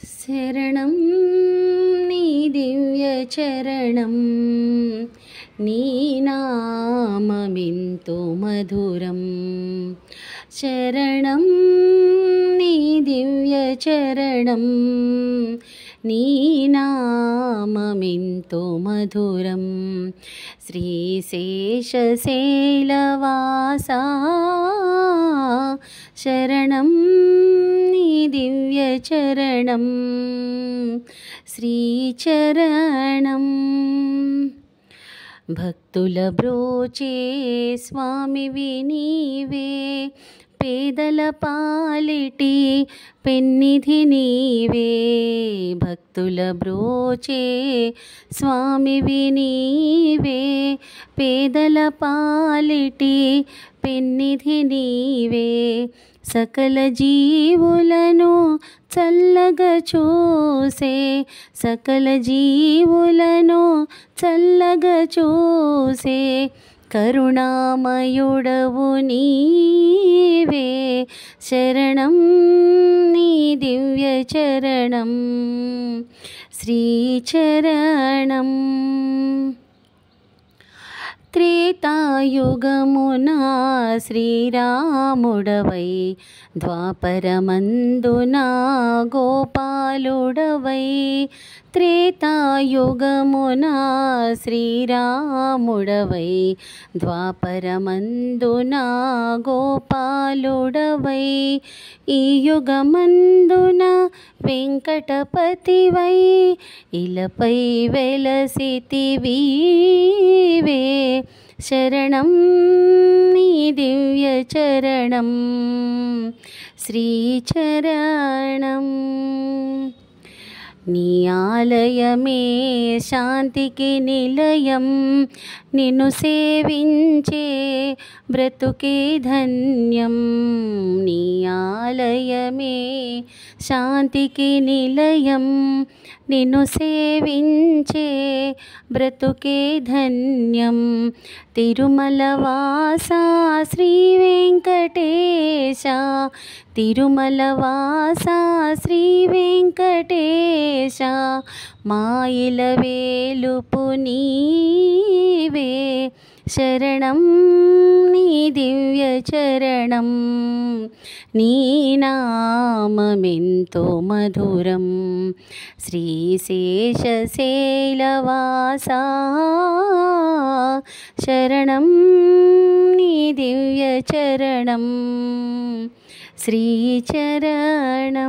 శరణం నీ దివ్య చరణం, నీ నామమెంతో మధురం. శరణం నీ దివ్య చరణం, నీ నామమెంతో మధురం. శ్రీశేషశైలవాసా శరణం నీ దివ్య చరణం, శ్రీచరణం. భక్తుల బ్రోచే స్వామివి నీవే, పేదల పాలిటి పెన్నిధి నీవే. భక్తుల బ్రోచే స్వామివి నీవే, పేదల పాలిటి పెన్నిధి నీవే. సకల జీవులను చల్లగా చూసే, సకల జీవులను చల్లగా చూసే కరుణామయుడవు నీవే. శరణం నీ దివ్య చరణం, శ్రీచరణం. త్రేతాయుగమున శ్రీరాముడవై, ద్వాపరమందున గోపాలుడవై. త్రేతాయుగమున శ్రీరాముడవై, ద్వాపరమందున గోపాలుడవై. ఈ యుగమందున వెంకటపతివై, ఇలపై వెలసితివీవే. శరణం నీ దివ్య చరణం, శ్రీచరణం. నీ ఆలయమే శాంతికి నిలయం, నిన్ను సేవించే బ్రతుకే ధన్యం. నీ ఆలయమే శాంతికి నిలయం, నిన్ను సేవించే బ్రతుకే ధన్యం. తిరుమల వాసా శ్రీ వెంకటేశ, తిరుమల వాసా శ్రీ వెంకటేశ. మాయిల వేలుపు నీవే. శరణం నీ దివ్య చరణం, నీ నామమెంతో మధురం. శ్రీశేషశైలవాసా శరణం నీ దివ్య చరణం, శ్రీచరణం.